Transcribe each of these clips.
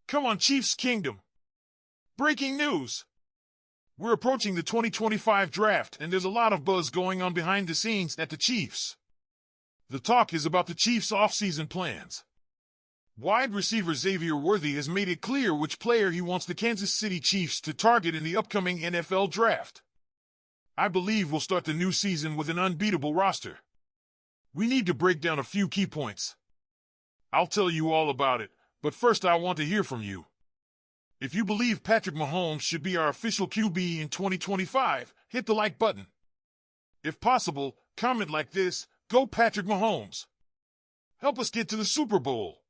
Come on, Chiefs Kingdom. Breaking news. We're approaching the 2025 draft, and there's a lot of buzz going on behind the scenes at the Chiefs. The talk is about the Chiefs' offseason plans. Wide receiver Xavier Worthy has made it clear which player he wants the Kansas City Chiefs to target in the upcoming NFL draft. I believe we'll start the new season with an unbeatable roster. We need to break down a few key points. I'll tell you all about it, but first I want to hear from you. If you believe Patrick Mahomes should be our official QB in 2025, hit the like button. If possible, comment like this: "Go Patrick Mahomes." Help us get to the Super Bowl.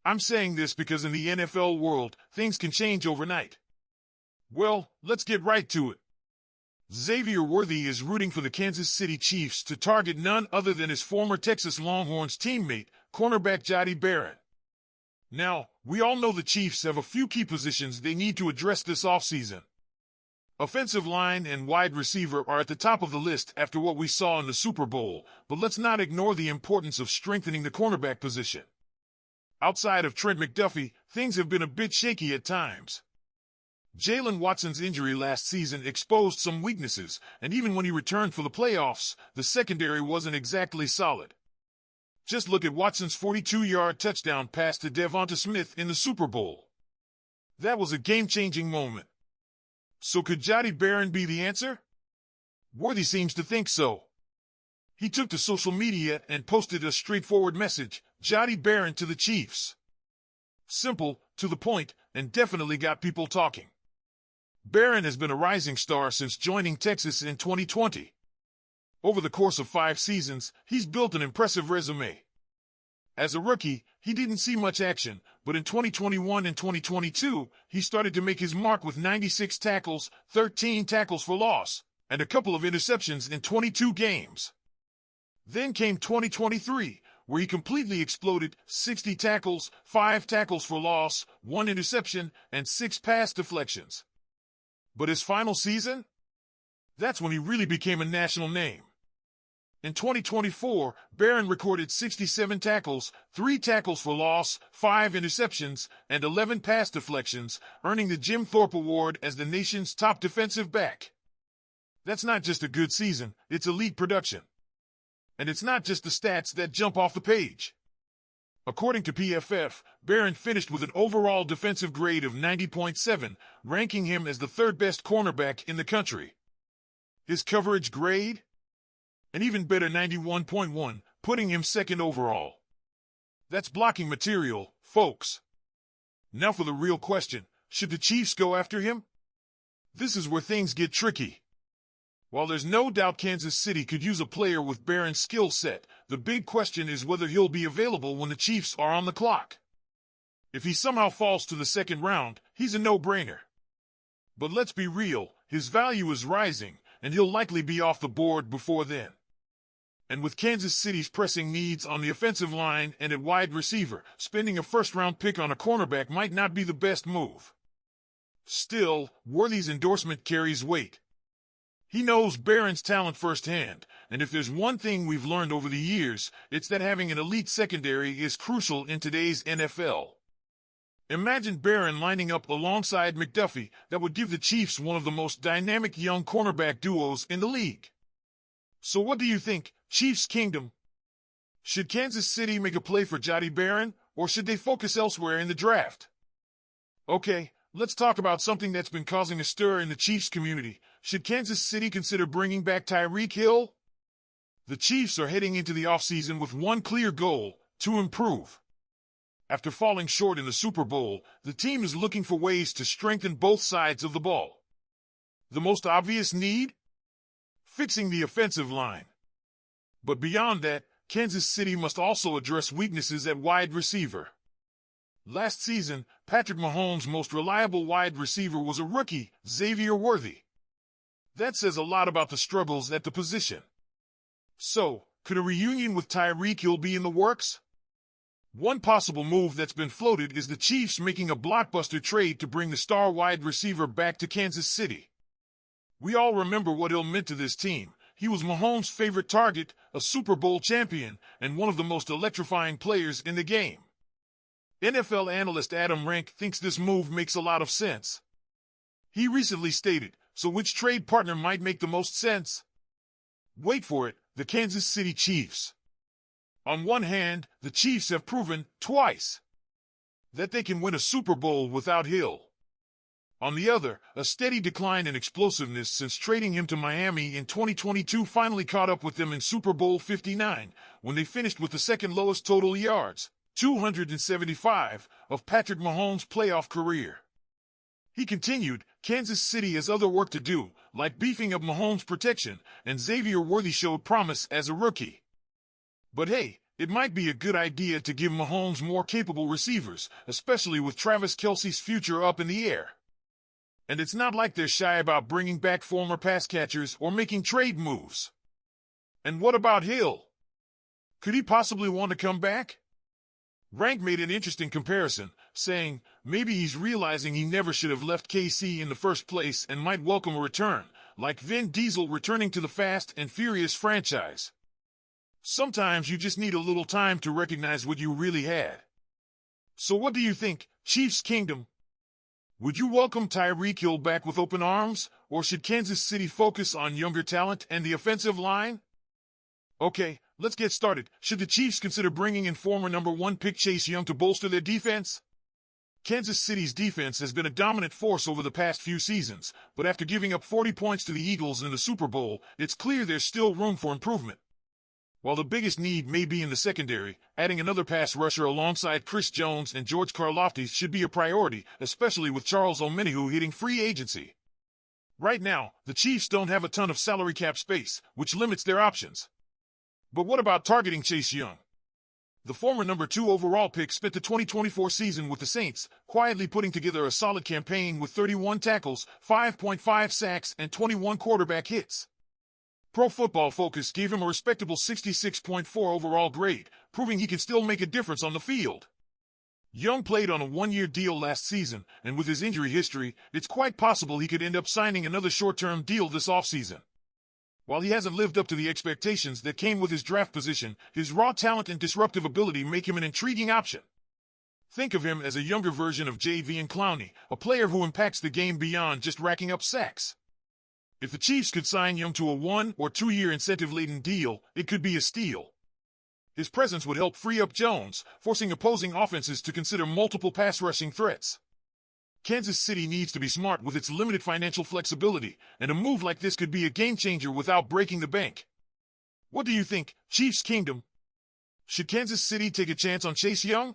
I'm saying this because in the NFL world, things can change overnight. Well, let's get right to it. Xavier Worthy is rooting for the Kansas City Chiefs to target none other than his former Texas Longhorns teammate, cornerback Jahdae Barron. Now, we all know the Chiefs have a few key positions they need to address this offseason. Offensive line and wide receiver are at the top of the list after what we saw in the Super Bowl, but let's not ignore the importance of strengthening the cornerback position. Outside of Trent McDuffie, things have been a bit shaky at times. Jalen Watson's injury last season exposed some weaknesses, and even when he returned for the playoffs, the secondary wasn't exactly solid. Just look at Watson's 42-yard touchdown pass to Devonta Smith in the Super Bowl. That was a game-changing moment. So could Jahdae Barron be the answer? Worthy seems to think so. He took to social media and posted a straightforward message: "Jahdae Barron to the Chiefs." Simple, to the point, and definitely got people talking. Barron has been a rising star since joining Texas in 2020. Over the course of 5 seasons, he's built an impressive resume. As a rookie, he didn't see much action, but in 2021 and 2022, he started to make his mark with 96 tackles, 13 tackles for loss, and a couple of interceptions in 22 games. Then came 2023, where he completely exploded: 60 tackles, 5 tackles for loss, 1 interception, and 6 pass deflections. But his final season? That's when he really became a national name. In 2024, Barron recorded 67 tackles, 3 tackles for loss, 5 interceptions, and 11 pass deflections, earning the Jim Thorpe Award as the nation's top defensive back. That's not just a good season, it's elite production. And it's not just the stats that jump off the page. According to PFF, Barron finished with an overall defensive grade of 90.7, ranking him as the 3rd best cornerback in the country. His coverage grade? An even better 91.1, putting him 2nd overall. That's blocking material, folks. Now for the real question: should the Chiefs go after him? This is where things get tricky. While there's no doubt Kansas City could use a player with Barron's skill set, the big question is whether he'll be available when the Chiefs are on the clock. If he somehow falls to the 2nd round, he's a no-brainer. But let's be real, his value is rising, and he'll likely be off the board before then. And with Kansas City's pressing needs on the offensive line and at wide receiver, spending a 1st-round pick on a cornerback might not be the best move. Still, Worthy's endorsement carries weight. He knows Barron's talent firsthand, and if there's one thing we've learned over the years, it's that having an elite secondary is crucial in today's NFL. Imagine Barron lining up alongside McDuffie. That would give the Chiefs one of the most dynamic young cornerback duos in the league. So what do you think, Chiefs Kingdom? Should Kansas City make a play for Jahdae Barron, or should they focus elsewhere in the draft? Okay, let's talk about something that's been causing a stir in the Chiefs community. Should Kansas City consider bringing back Tyreek Hill? The Chiefs are heading into the offseason with one clear goal: to improve. After falling short in the Super Bowl, the team is looking for ways to strengthen both sides of the ball. The most obvious need? Fixing the offensive line. But beyond that, Kansas City must also address weaknesses at wide receiver. Last season, Patrick Mahomes' most reliable wide receiver was a rookie, Xavier Worthy. That says a lot about the struggles at the position. So, could a reunion with Tyreek Hill be in the works? One possible move that's been floated is the Chiefs making a blockbuster trade to bring the star wide receiver back to Kansas City. We all remember what Hill meant to this team. He was Mahomes' favorite target, a Super Bowl champion, and one of the most electrifying players in the game. NFL analyst Adam Rank thinks this move makes a lot of sense. He recently stated, so which trade partner might make the most sense? Wait for it, the Kansas City Chiefs. On one hand, the Chiefs have proven, twice, that they can win a Super Bowl without Hill. On the other, a steady decline in explosiveness since trading him to Miami in 2022 finally caught up with them in Super Bowl 59, when they finished with the second lowest total yards, 275, of Patrick Mahomes' playoff career. He continued, Kansas City has other work to do, like beefing up Mahomes' protection, and Xavier Worthy showed promise as a rookie. But hey, it might be a good idea to give Mahomes more capable receivers, especially with Travis Kelce's future up in the air. And it's not like they're shy about bringing back former pass catchers or making trade moves. And what about Hill? Could he possibly want to come back? Rank made an interesting comparison, saying, maybe he's realizing he never should have left KC in the first place and might welcome a return, like Vin Diesel returning to the Fast and Furious franchise. Sometimes you just need a little time to recognize what you really had. So what do you think, Chiefs Kingdom? Would you welcome Tyreek Hill back with open arms, or should Kansas City focus on younger talent and the offensive line? Okay, let's get started. Should the Chiefs consider bringing in former number 1 pick Chase Young to bolster their defense? Kansas City's defense has been a dominant force over the past few seasons, but after giving up 40 points to the Eagles in the Super Bowl, it's clear there's still room for improvement. While the biggest need may be in the secondary, adding another pass rusher alongside Chris Jones and George Karlaftis should be a priority, especially with Charles Omenihu hitting free agency. Right now, the Chiefs don't have a ton of salary cap space, which limits their options. But what about targeting Chase Young? The former number 2 overall pick spent the 2024 season with the Saints, quietly putting together a solid campaign with 31 tackles, 5.5 sacks, and 21 quarterback hits. Pro Football Focus gave him a respectable 66.4 overall grade, proving he can still make a difference on the field. Young played on a 1-year deal last season, and with his injury history, it's quite possible he could end up signing another short-term deal this offseason. While he hasn't lived up to the expectations that came with his draft position, his raw talent and disruptive ability make him an intriguing option. Think of him as a younger version of Jadeveon Clowney, a player who impacts the game beyond just racking up sacks. If the Chiefs could sign Young to a 1- or 2-year incentive-laden deal, it could be a steal. His presence would help free up Jones, forcing opposing offenses to consider multiple pass-rushing threats. Kansas City needs to be smart with its limited financial flexibility, and a move like this could be a game-changer without breaking the bank. What do you think, Chiefs Kingdom? Should Kansas City take a chance on Chase Young?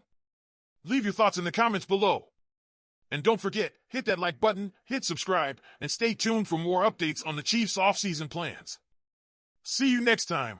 Leave your thoughts in the comments below. And don't forget, hit that like button, hit subscribe, and stay tuned for more updates on the Chiefs' off-season plans. See you next time.